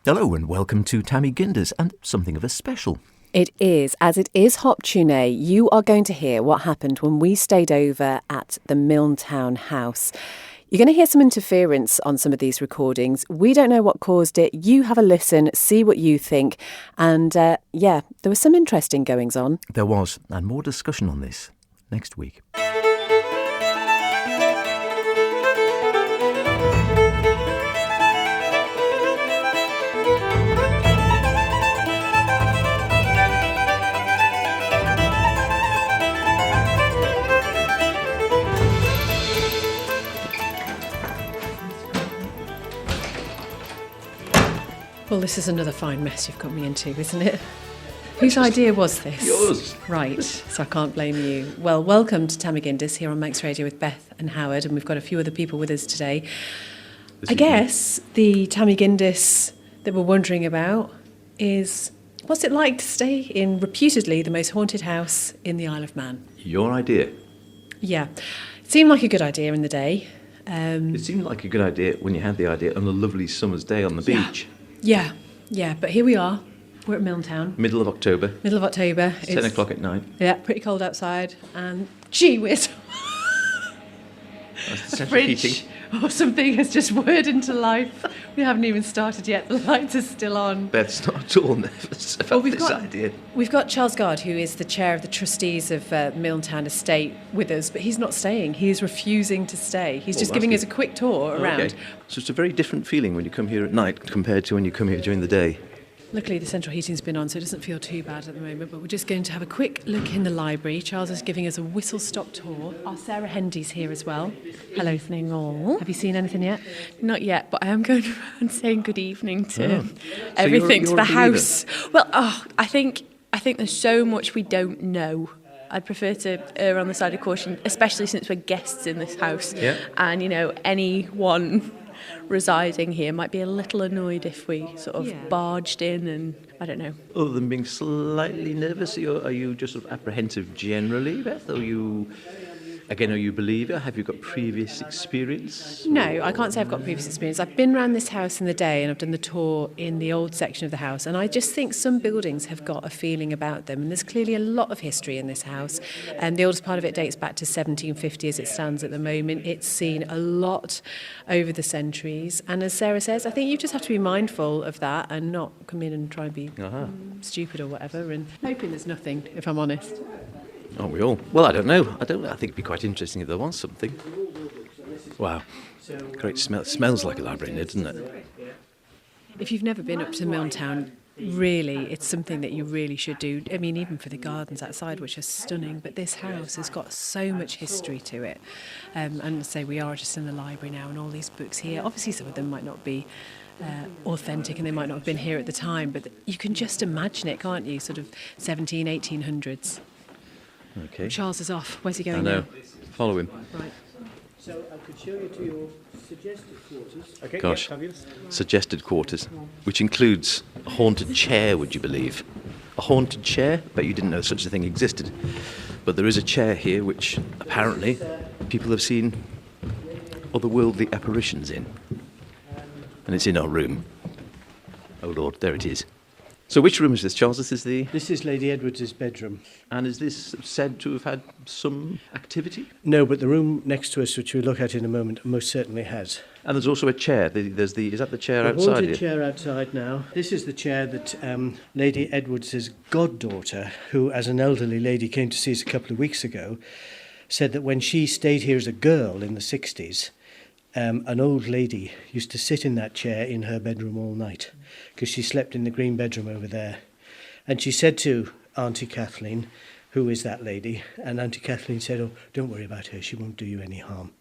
Hello and welcome to Mee Gindys and something of a special. It is. As it is Hop Tuesday, you are going to hear what happened when we stayed over at the Milntown house. You're going to hear some interference on some of these recordings. We don't know what caused it. You have a listen, see what you think. And there were some interesting goings on. There was, and more discussion on this next week. Well, this is another fine mess you've got me into, isn't it? Whose idea was this? Yours. Right, so I can't blame you. Well, welcome to Mee Gindys here on Manx Radio with Beth and Howard, and we've got a few other people with us today. I guess the Mee Gindys that we're wondering about is, what's it like to stay in reputedly the most haunted house in the Isle of Man? Your idea? Yeah, it seemed like a good idea in the day. It seemed like a good idea when you had the idea on a lovely summer's day on the beach. Yeah, but here we are. We're at Milntown. Middle of October. It's 10 o'clock at night. Yeah, pretty cold outside, and gee whiz. That's the central heating. Or something has just whirred into life. We haven't even started yet. The lights are still on. Beth's not at all nervous about this idea. We've got Charles Gard, who is the chair of the trustees of Milntown Estate, with us, but he's not staying. He is refusing to stay. He's just giving us a quick tour around. Okay. So it's a very different feeling when you come here at night compared to when you come here during the day. Luckily, the central heating's been on, so it doesn't feel too bad at the moment, but we're just going to have a quick look in the library. Charles is giving us a whistle-stop tour. Our Sarah Hendy's here as well. Hello, evening all. Have you seen anything yet? Not yet, but I am going around saying good evening to you're everything, to the a believer? house. Well, I think there's so much we don't know. I'd prefer to err on the side of caution, especially since we're guests in this house. Yeah. And, anyone residing here might be a little annoyed if we sort of barged in and, I don't know. Other than being slightly nervous, are you just sort of apprehensive generally, Beth? Are you a believer? Have you got previous experience? No, I can't say I've got previous experience. I've been around this house in the day and I've done the tour in the old section of the house, and I just think some buildings have got a feeling about them, and there's clearly a lot of history in this house, and the oldest part of it dates back to 1750 as it stands at the moment. It's seen a lot over the centuries, and as Sarah says, I think you just have to be mindful of that and not come in and try and be stupid or whatever, and hoping there's nothing, if I'm honest. Aren't we all? Well, I don't know. I think it'd be quite interesting if there was something. Wow. Great smell. It smells like a library, doesn't it? If you've never been up to Milntown, really, it's something that you really should do. I mean, even for the gardens outside, which are stunning, but this house has got so much history to it. And say we are just in the library now, and all these books here. Obviously, some of them might not be authentic and they might not have been here at the time, but you can just imagine it, can't you? Sort of 1800s. Okay. Charles is off. Where's he going I know. now? Follow him. Right. So I could show you to your suggested quarters. Okay, Gosh. fabulous. Suggested quarters, which includes a haunted chair, would you believe? A haunted chair? Bet you didn't know such a thing existed. But there is a chair here which apparently people have seen otherworldly apparitions in. And it's in our room. Oh Lord, there it is. So which room is this, Charles? This is Lady Edwards' bedroom. And is this said to have had some activity? No, but the room next to us, which we'll look at in a moment, most certainly has. And there's also a chair. Is that the chair The outside haunted here? chair outside now. This is the chair that Lady Edwards' goddaughter, who as an elderly lady came to see us a couple of weeks ago, said that when she stayed here as a girl in the 60s, an old lady used to sit in that chair in her bedroom all night because she slept in the green bedroom over there. And she said to Auntie Kathleen, who is that lady, and Auntie Kathleen said, "Oh, don't worry about her, she won't do you any harm."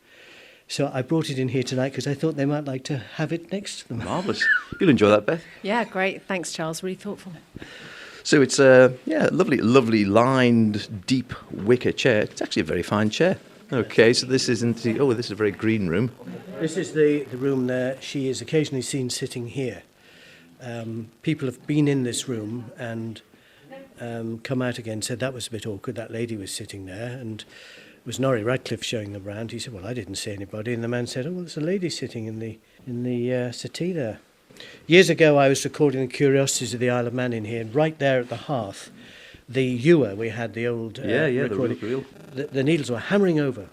So I brought it in here tonight because I thought they might like to have it next to them. Marvellous. You'll enjoy that, Beth. Yeah, great. Thanks, Charles. Really thoughtful. So it's a lovely lined, deep wicker chair. It's actually a very fine chair. Okay, so this isn't this is a very green room. This is the room there. She is occasionally seen sitting here. People have been in this room and come out again, said that was a bit awkward, that lady was sitting there, and it was Norrie Radcliffe showing them round. He said, "Well, I didn't see anybody," and the man said, "Oh, well, there's a lady sitting in the settee there." Years ago, I was recording the curiosities of the Isle of Man in here, and right there at the hearth, the ewer, we had the old recording, the reel. the needles were hammering over,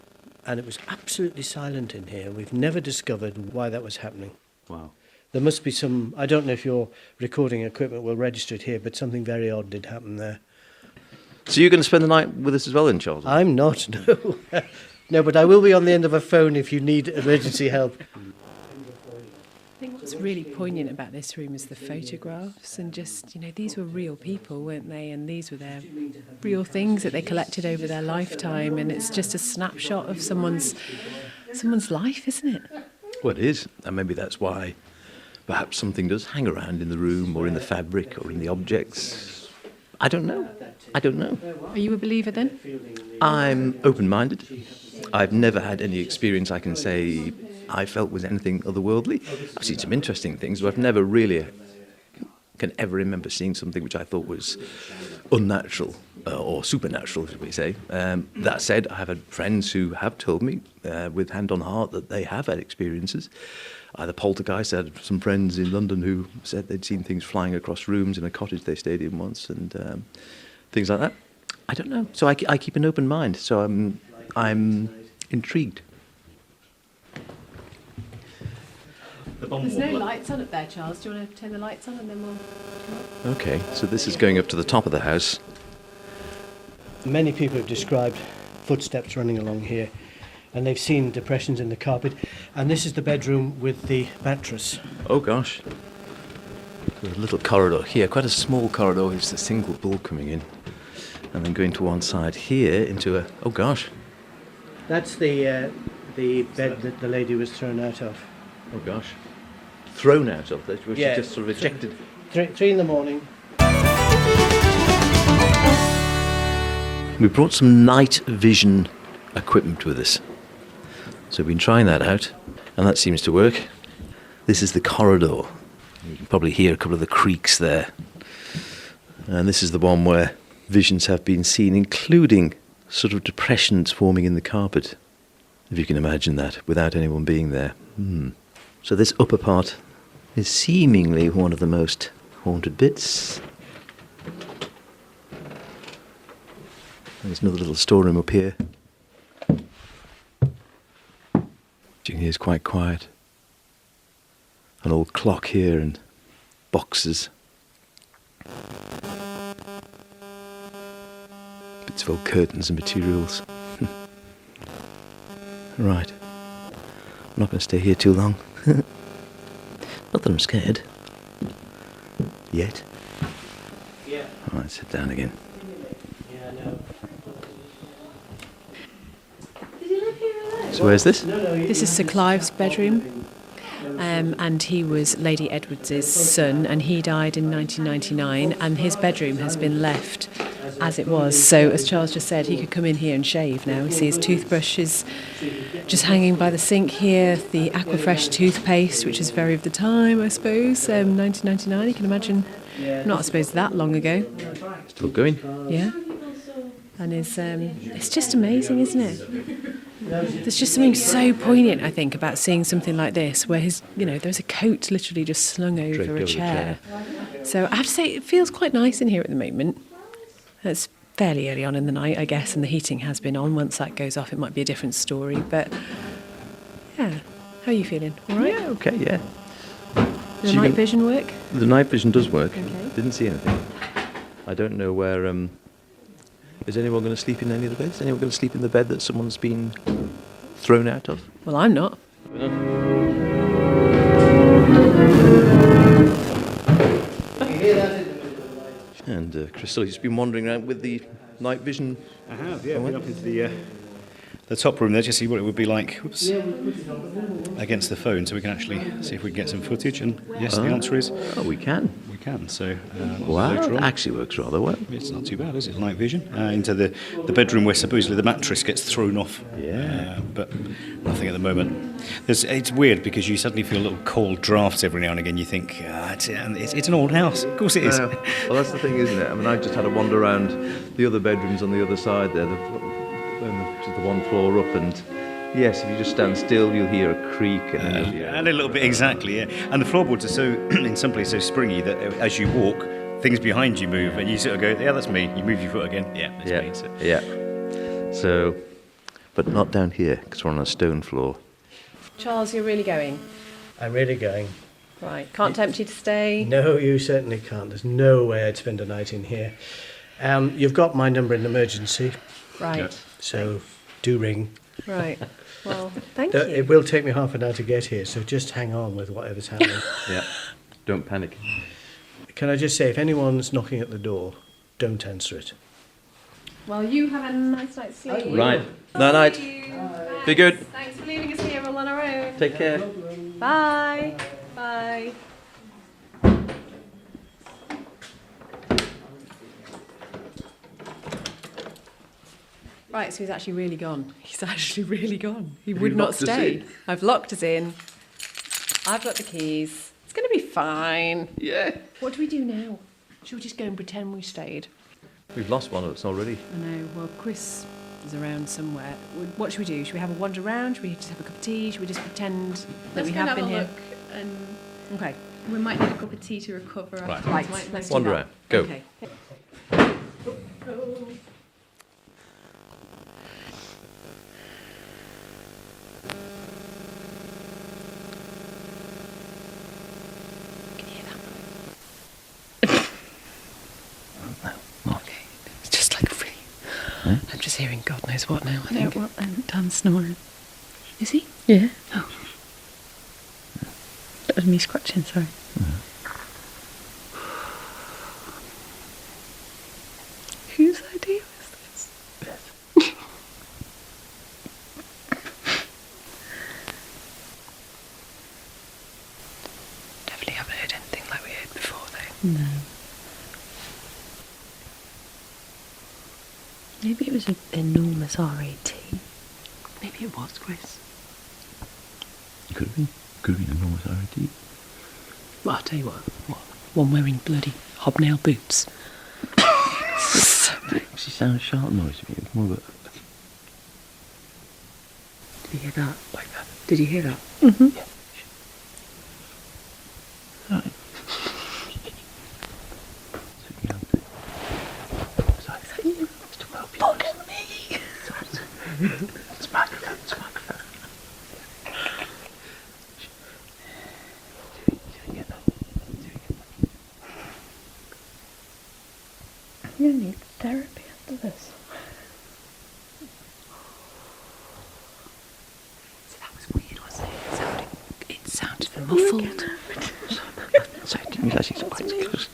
and it was absolutely silent in here. We've never discovered why that was happening. Wow. There must be some, I don't know if your recording equipment will register it here, but something very odd did happen there. So you're going to spend the night with us as well, then, Charles? I'm not, no. No, but I will be on the end of a phone if you need emergency help. I think what's really poignant about this room is the photographs, and just, these were real people, weren't they? And these were their real things that they collected over their lifetime, and it's just a snapshot of someone's life, isn't it? Well, it is, and maybe that's why perhaps something does hang around in the room or in the fabric or in the objects. I don't know. Are you a believer then? I'm open-minded. I've never had any experience I can say I felt was anything otherworldly. I've seen some interesting things, but I've never really can ever remember seeing something which I thought was unnatural or supernatural, should we say. That said, I have had friends who have told me with hand on heart that they have had experiences. Either poltergeist. I had some friends in London who said they'd seen things flying across rooms in a cottage they stayed in once, and things like that. I don't know. So I keep an open mind. So I'm intrigued. There's no lights on up there, Charles. Do you want to turn the lights on and then we'll... Okay, so this is going up to the top of the house. Many people have described footsteps running along here, and they've seen depressions in the carpet. And this is the bedroom with the mattress. Oh gosh. There's a little corridor here, quite a small corridor with just a single bulb coming in. And then going to one side here into a... Oh gosh. That's the bed that the lady was thrown out of. Oh gosh. Thrown out of this, was Yeah. she just sort of ejected? 3 in the morning. We brought some night vision equipment with us. So we've been trying that out, and that seems to work. This is the corridor. You can probably hear a couple of the creaks there. And this is the one where visions have been seen, including sort of depressions forming in the carpet, if you can imagine that, without anyone being there. So this upper part is seemingly one of the most haunted bits. There's another little storeroom up here. You can hear it's quite quiet. An old clock here and boxes. Bits of old curtains and materials. Right. I'm not going to stay here too long. Not that I'm scared. Yet. Yeah. All right, sit down again. Yeah, no. So where's this? This is Sir Clive's bedroom, and he was Lady Edwards's son, and he died in 1999, and his bedroom has been left as it was. So, as Charles just said, he could come in here and shave now. We see his toothbrush is just hanging by the sink here, the Aquafresh toothpaste, which is very of the time, I suppose, 1999, you can imagine, not I suppose that long ago. Still going? Yeah. And it's just amazing, isn't it? There's just something so poignant, I think, about seeing something like this, where there's a coat literally just slung over Draped a over the chair. So I have to say, it feels quite nice in here at the moment. It's fairly early on in the night, I guess, and the heating has been on. Once that goes off, it might be a different story. But yeah, how are you feeling? All right? Yeah, okay, yeah. Does the night vision work? The night vision does work. Okay. Didn't see anything. I don't know where... Is anyone going to sleep in any of the beds? Anyone going to sleep in the bed that someone's been thrown out of? Well, I'm not. And Crystal, you've been wandering around with the night vision. I have, yeah. Been up into the top room there to see what it would be like against the phone, so we can actually see if we can get some footage. And yes, the answer is Oh, we can. we can. So Wow, later that on, actually works rather well. it's not too bad, is it? Night vision into the bedroom where supposedly the mattress gets thrown off. Yeah. But nothing at the moment. It's weird because you suddenly feel little cold drafts every now and again. You think it's an old house. Of course it is. Well, that's the thing, isn't it? I mean, I just had a wander around the other bedrooms on the other side there, which is the one floor up, and Yes, if you just stand still, you'll hear a creak and And a little bit, exactly, yeah. And the floorboards are so, in some places, so springy that as you walk, things behind you move, and you sort of go, yeah, that's me. You move your foot again, yeah, that's me. So. Yeah. So, but not down here because we're on a stone floor. Charles, you're really going? I'm really going. Right. Can't tempt you to stay? No, you certainly can't. There's no way I'd spend a night in here. You've got my number in emergency, Right. so do ring. Right. Well, thank you. It will take me half an hour to get here, so just hang on with whatever's happening. Yeah. Don't panic. Can I just say, if anyone's knocking at the door, don't answer it. Well, you have a nice night's sleep. Right. Night. Be good. Thanks for leaving us here all on our own. Take care. Bye. Bye. Right, so he's actually really gone. He's actually really gone. He would not locked us stay. in? I've locked us in. I've got the keys. It's going to be fine. Yeah. What do we do now? Should we just go and pretend we stayed? We've lost one of us already. I know. Well, Chris is around somewhere. What should we do? Should we have a wander around? Should we just have a cup of tea? Should we just pretend that Let's we go and have have been a here? look, and Okay. we might need a cup of tea to recover. Right. afterwards, Right. mightn't we? Let's Wander do that. around. Go. Okay. Can you hear that? Okay. It's just like a free. I'm just hearing God knows what now. I think. Well, and Dan's snoring. Is he? Yeah. Oh. That was me scratching, sorry. Whose idea was this? Definitely haven't heard anything like we heard before, though. No. Maybe it was an enormous RAT. Maybe it was, Chris. Could have been. Could have been enormous RAD. Well, I'll tell you what. One wearing bloody hobnail boots. She sounds sharp noise to me. It's more of Did you hear that? Like that. Did you hear that? Mm-hmm. Yeah. Right. Look at me! It's microphone. It's microphone. I'm going to need therapy after this. So that was weird, wasn't it? It sounded muffled. Sorry, didn't realise he's quite close.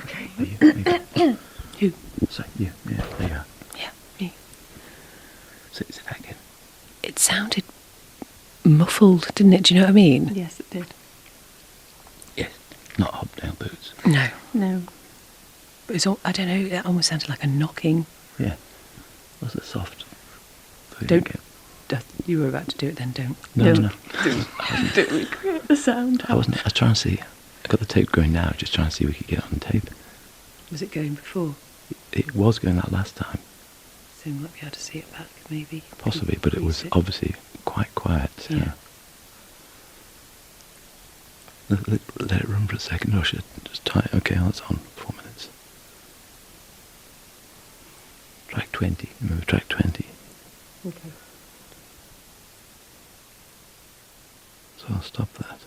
Okay. Are you? Who? Sorry, you. Yeah, there you are. Yeah, me. Say that again. It sounded muffled, didn't it? Do you know what I mean? Yes, it did. Yes, not hobnail boots. No. No. But it's all, I don't know, it almost sounded like a knocking. Yeah. Was it soft? Don't. You were about to do it then, don't. No, Don't. no. Don't recreate the sound. I wasn't. I was trying to see. I got the tape going now, just trying to see if we could get it on tape. Was it going before? It was going that last time, So we might be able to see it back, maybe. possibly, but it was Increase obviously quite quiet. So. Yeah. Let it run for a second, or should I just tie it? Okay, that's on. 4 minutes. Track 20. Remember track 20. Okay. So I'll stop that.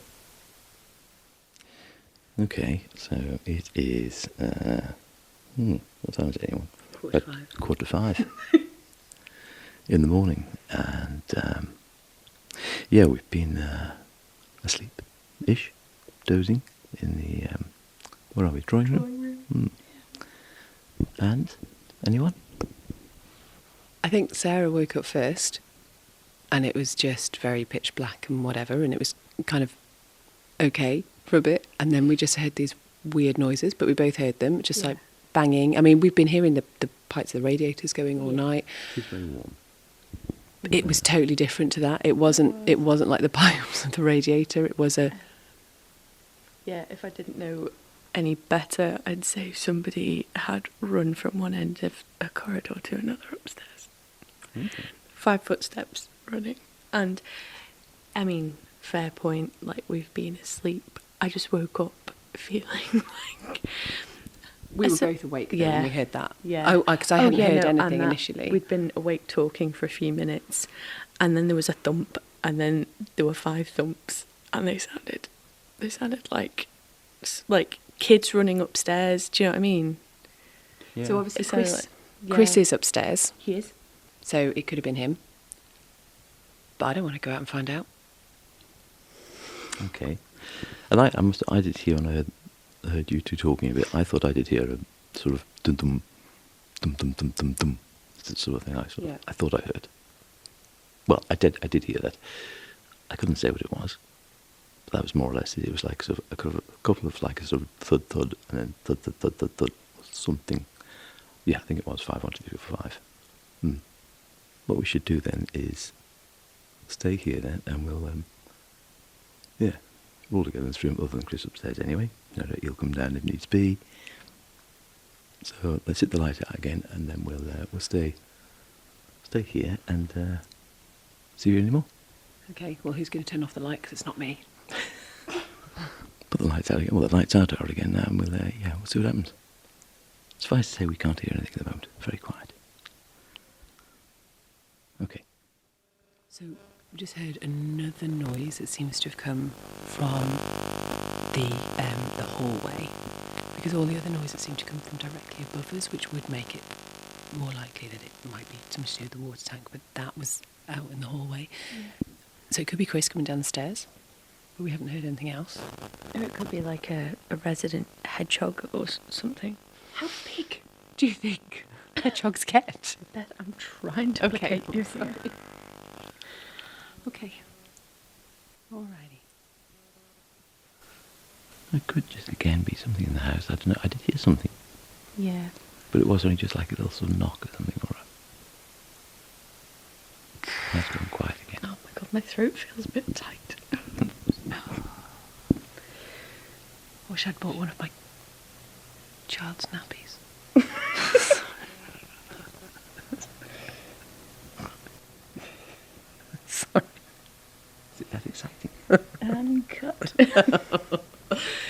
Okay, so it is. What time is it, anyone? 45. 4:45 in the morning, and yeah, we've been asleep-ish, dozing in the where are we? Drawing room. And anyone? I think Sarah woke up first, and it was just very pitch black and whatever, and it was kind of okay for a bit, and then we just heard these weird noises, but we both heard them, just like banging. I mean, we've been hearing the pipes of the radiators going all night. It's very warm. It was totally different to that. It wasn't like the pipes of the radiator. It was a. Yeah, if I didn't know any better, I'd say somebody had run from one end of a corridor to another upstairs. Okay. 5 footsteps running. And, I mean, fair point, like, we've been asleep. I just woke up feeling like... We were both awake though when we heard that. Yeah. Oh, because I hadn't heard and anything that, initially. We'd been awake talking for a few minutes, and then there was a thump, and then there were 5 thumps, and they sounded like kids running upstairs. Do you know what I mean? Yeah. So obviously It sounded Chris, like- Chris is upstairs, He is. so it could have been him. But I don't want to go out and find out. Okay. And I did hear when I heard you two talking a bit. I thought I did hear a sort of dum dum dum dum dum dum dum sort of thing. I thought I heard. Well, I did hear that. I couldn't say what it was. But that was more or less it. It was like sort of a couple of like a sort of thud thud and then thud thud thud thud thud something. Yeah, I think it was 5, 1, 2, 3, 4, 5. What we should do then is stay here then, and we'll we're all together in this room, other than Chris upstairs anyway. No doubt he'll come down if needs be. So let's hit the light out again, and then we'll stay here and see you anymore. Okay, well, who's going to turn off the light? Because it's not me. Put the lights out again. Well, the lights out are again now, and we'll see what happens. Suffice to say, we can't hear anything at the moment. Very quiet. Okay. So we just heard another noise that seems to have come from the hallway, because all the other noises seem to come from directly above us, which would make it more likely that it might be something to do with the water tank, but that was out in the hallway. So it could be Chris coming down the stairs, but we haven't heard anything else. Or it could be like a resident hedgehog or something. How big do you think hedgehogs get? Beth, I'm trying to Okay, placate you. sorry. Okay. Alrighty. It could just again be something in the house. I don't know. I did hear something, Yeah. but it was only just like a little sort of knock or something. Or that's gone quiet again. Oh my god, my throat feels a bit tight. I wish I'd bought one of my child's nappies. Sorry. Is it that exciting? Cut.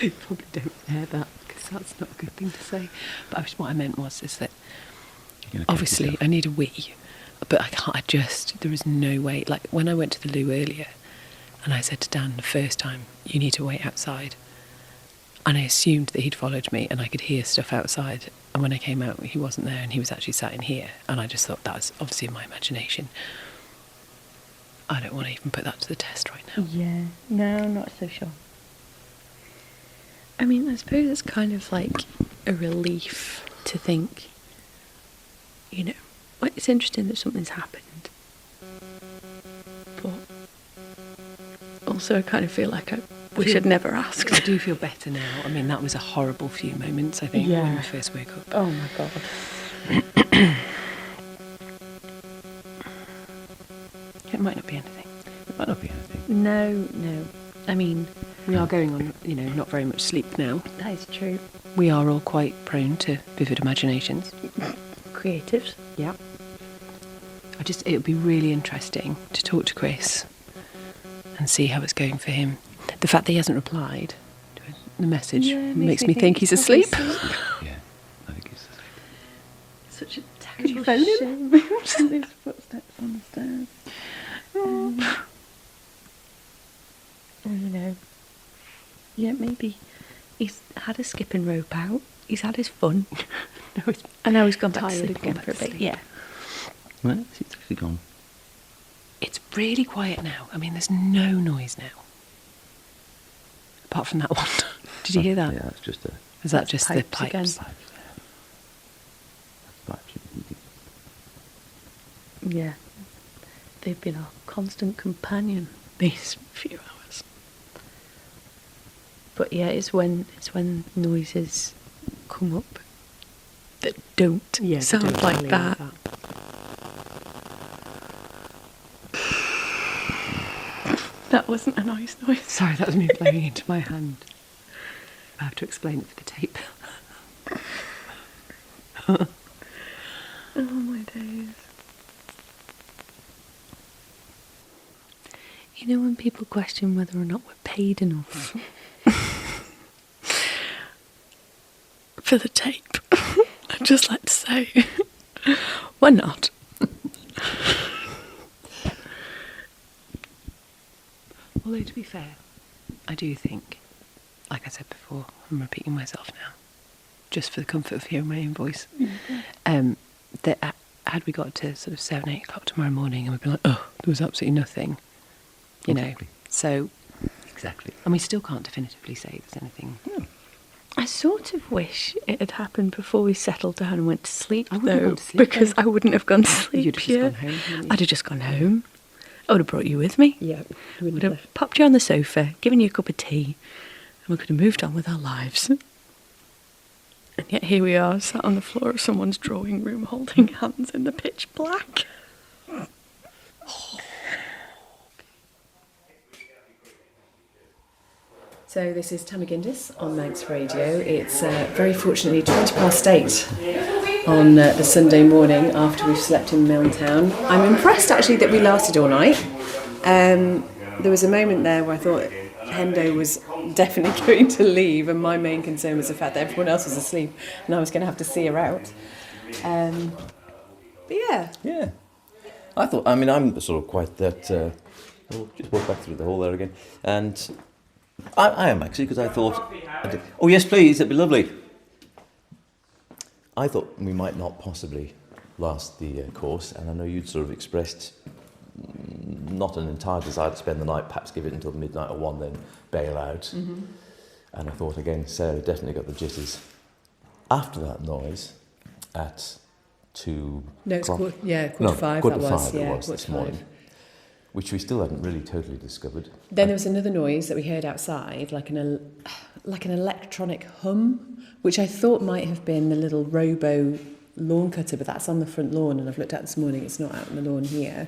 You probably don't hear that, because that's not a good thing to say. But what I meant is that You're gonna catch obviously yourself. I need a wee, but I can't there is no way. Like when I went to the loo earlier, and I said to Dan the first time, you need to wait outside. And I assumed that he'd followed me and I could hear stuff outside. And when I came out, he wasn't there and he was actually sat in here. And I just thought that was obviously in my imagination. I don't want to even put that to the test right now. Yeah. No, I'm not so sure. I mean, I suppose it's kind of like a relief to think, you know, like it's interesting that something's happened. But also I kind of feel like I wish I'd never asked. I do feel better now. I mean, that was a horrible few moments, I think, when Yeah. we first woke up. Oh my god. It might not be anything. It might not be anything. No. I mean, We are going on, not very much sleep now. that is true. We are all quite prone to vivid imaginations. Creatives. Yeah. It would be really interesting to talk to Chris and see how it's going for him. The fact that he hasn't replied to the message makes me think he's asleep. Yeah, I think it's. Such a Could you terrible phone him? shame. These footsteps on the stairs. Yeah, maybe he's had a skipping rope out. He's had his fun. No, it's And now he's gone back to tired sleep and gone again back for a to bit. sleep. Yeah. Well, it's actually gone. It's really quiet now. I mean, there's no noise now. Apart from that one. Did you hear that? Yeah, that's just a. Was that That's just pipes the pipes? again. Pipes there. That's pipes heating. Yeah. They've been our constant companion these few hours. But yeah, it's when noises come up that don't sound like that. That wasn't a nice noise. Sorry, that was me blowing into my hand. I have to explain it for the tape. Oh my days. You know when people question whether or not we're paid enough for the tape, I'd just like to say, we're not. Although, to be fair, I do think, like I said before, I'm repeating myself now, just for the comfort of hearing my own voice, that had we got to sort of 7, 8 o'clock tomorrow morning and we'd be like, oh, there was absolutely nothing, you know. So, Exactly. and we still can't definitively say there's anything. I sort of wish it had happened before we settled down and went to sleep, I wouldn't have though, gone to sleep, because I wouldn't have gone to sleep. You'd have just gone home, wouldn't you? I'd have just gone home. I would have brought you with me. Yeah. Would have popped you on the sofa, given you a cup of tea, and we could have moved on with our lives. And yet here we are, sat on the floor of someone's drawing room, holding hands in the pitch black. So this is Mee Gindys on Manx Radio. It's very fortunately 8:20 on the Sunday morning after we've slept in Milltown. I'm impressed actually that we lasted all night. There was a moment there where I thought Hendo was definitely going to leave, and my main concern was the fact that everyone else was asleep and I was going to have to see her out. But yeah. Yeah. I'm sort of quite that... we'll just walk back through the hall there again. And I am actually, because I thought... Oh, yes, please, that'd be lovely. I thought we might not possibly last the course, and I know you'd sort of expressed not an entire desire to spend the night, perhaps give it until midnight or 1, then bail out. Mm-hmm. And I thought, again, Sarah definitely got the jitters. After that noise, at 2 No, it's o'clock... quarter to 5 quarter that to was. 5 Yeah, it was quarter this to morning, 5. which we still hadn't really totally discovered. Then there was another noise that we heard outside, like an electronic hum, which I thought might have been the little robo lawn cutter, but that's on the front lawn, and I've looked out this morning, it's not out on the lawn here.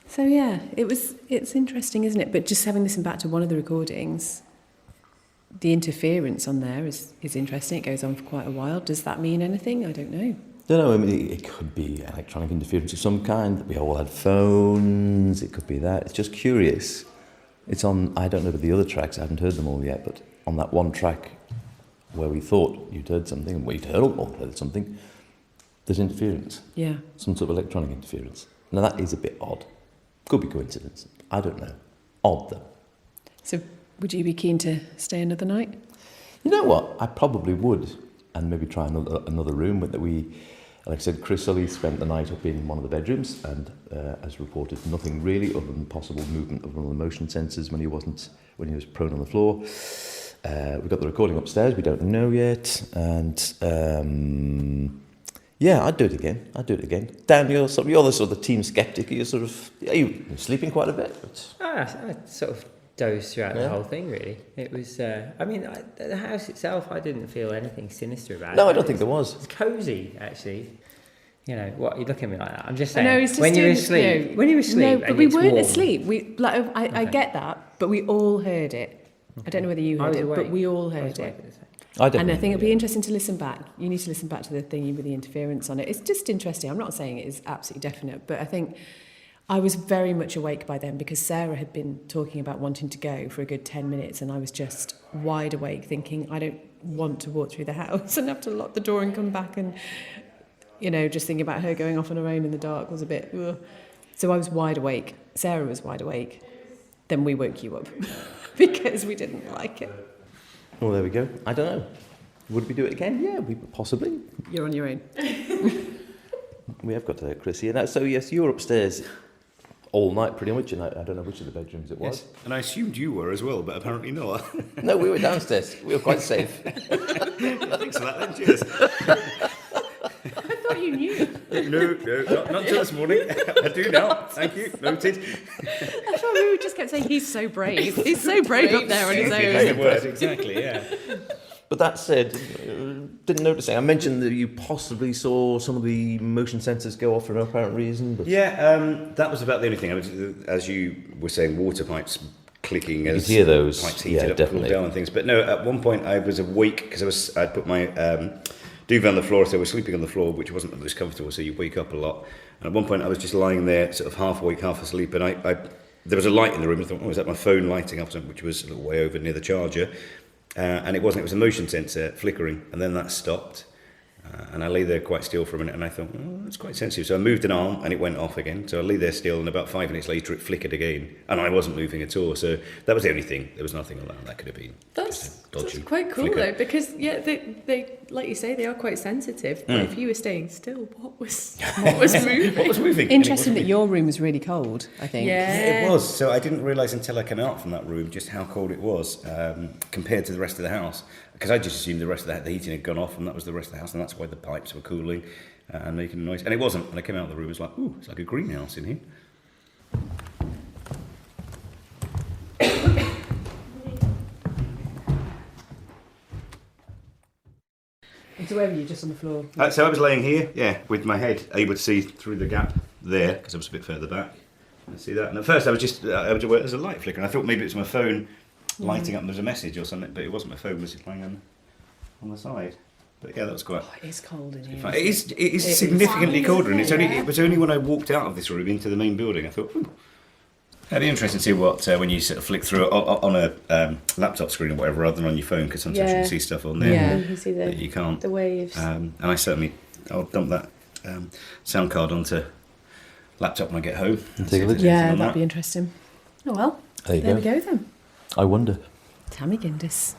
So yeah, it's interesting, isn't it? But just having listened back to one of the recordings, the interference on there is interesting. It goes on for quite a while. Does that mean anything? I don't know. No, I mean, it could be electronic interference of some kind. We all had phones. It could be that. It's just curious. It's on, I don't know about the other tracks. I haven't heard them all yet, but on that one track where we thought you'd heard something, we'd heard something, there's interference. Yeah. Some sort of electronic interference. Now, that is a bit odd. Could be coincidence. I don't know. Odd, though. So would you be keen to stay another night? You know what? I probably would. And maybe try another room. But like I said, Chris Sully spent the night up in one of the bedrooms and, as reported, nothing really other than possible movement of one of the motion sensors when he was prone on the floor. We've got the recording upstairs. We don't know yet. And yeah, I'd do it again. Dan, you're the sort of team skeptic. You're sleeping quite a bit. But... I sort of dozed throughout the whole thing, really. It was, the house itself, I didn't feel anything sinister about it. No, I don't think there was. It's cosy, actually. You know, what, you look at me like that. I'm just saying, No, it's just when you're asleep, No, but we it's weren't warm. asleep. I get that, but we all heard it. I don't know whether you heard it, but we all heard it. And I think it'll be interesting to listen back. You need to listen back to the thingy with the interference on it. It's just interesting. I'm not saying it is absolutely definite, but I think I was very much awake by then because Sarah had been talking about wanting to go for a good 10 minutes and I was just wide awake thinking, I don't want to walk through the house and have to lock the door and come back and, just thinking about her going off on her own in the dark was a bit... Ugh. So I was wide awake. Sarah was wide awake. Then we woke you up because we didn't like it. Well, there we go. I don't know. Would we do it again? Yeah, we possibly. You're on your own. We have got Chris here. So, yes, you were upstairs all night pretty much, and I don't know which of the bedrooms it was. Yes. And I assumed you were as well, but apparently not. No, we were downstairs. We were quite safe. Thanks for that then, cheers. I thought you knew. No, not until this morning. I do now. Thank you. Noted. I thought we just kept saying, he's so brave. He's so brave up there on his That's own. the word, exactly, yeah. But that said, didn't notice it. I mentioned that you possibly saw some of the motion sensors go off for no apparent reason. But Yeah, that was about the only thing. As you were saying, water pipes clicking as could hear those. pipes heated Yeah, up, definitely. cooled down and things. But no, at one point I was awake because I'd put my duvet on the floor, so we're sleeping on the floor, which wasn't the most comfortable, so you wake up a lot. And at one point I was just lying there, sort of half awake, half asleep, and there was a light in the room. I thought, oh, is that my phone lighting up, which was a little way over near the charger. And it wasn't, it was a motion sensor flickering, and then that stopped. And I lay there quite still for a minute, and I thought, oh, that's quite sensitive. So I moved an arm, and it went off again. So I lay there still, and about 5 minutes later, it flickered again, and I wasn't moving at all. So that was the only thing. There was nothing on that. That could have been That's dodgy quite cool flicker. though, because they like you say, they are quite sensitive. But if you were staying still, what was moving? What was moving? Interesting that your room was really cold, I think. Yeah. It was. So I didn't realise until I came out from that room just how cold it was compared to the rest of the house. Because I just assumed the rest of the heating had gone off, and that was the rest of the house, and that's why the pipes were cooling and making a noise. And it wasn't. When I came out of the room, it was like, ooh, it's like a greenhouse in here. So where were you, just on the floor? So I was laying here, yeah, with my head able to see through the gap there, because I was a bit further back. I see that. And at first I was just, there's a light flicker, and I thought maybe it was my phone lighting up and there's a message or something, but it wasn't. My phone was just lying on the side. But yeah, that was quite... Oh, it is cold in here. It is significantly colder, and it was only when I walked out of this room into the main building, I thought, ooh. It'd be interesting to see what, when you sort of flick through it on a laptop screen or whatever, rather than on your phone, because sometimes you can see stuff on there Yeah. You can see that you can't. the waves. And I'll dump that sound card onto laptop when I get home. And take a look. Yeah, that'd be interesting. Oh well, There you there go. we go then. I wonder. Tammy Gindys.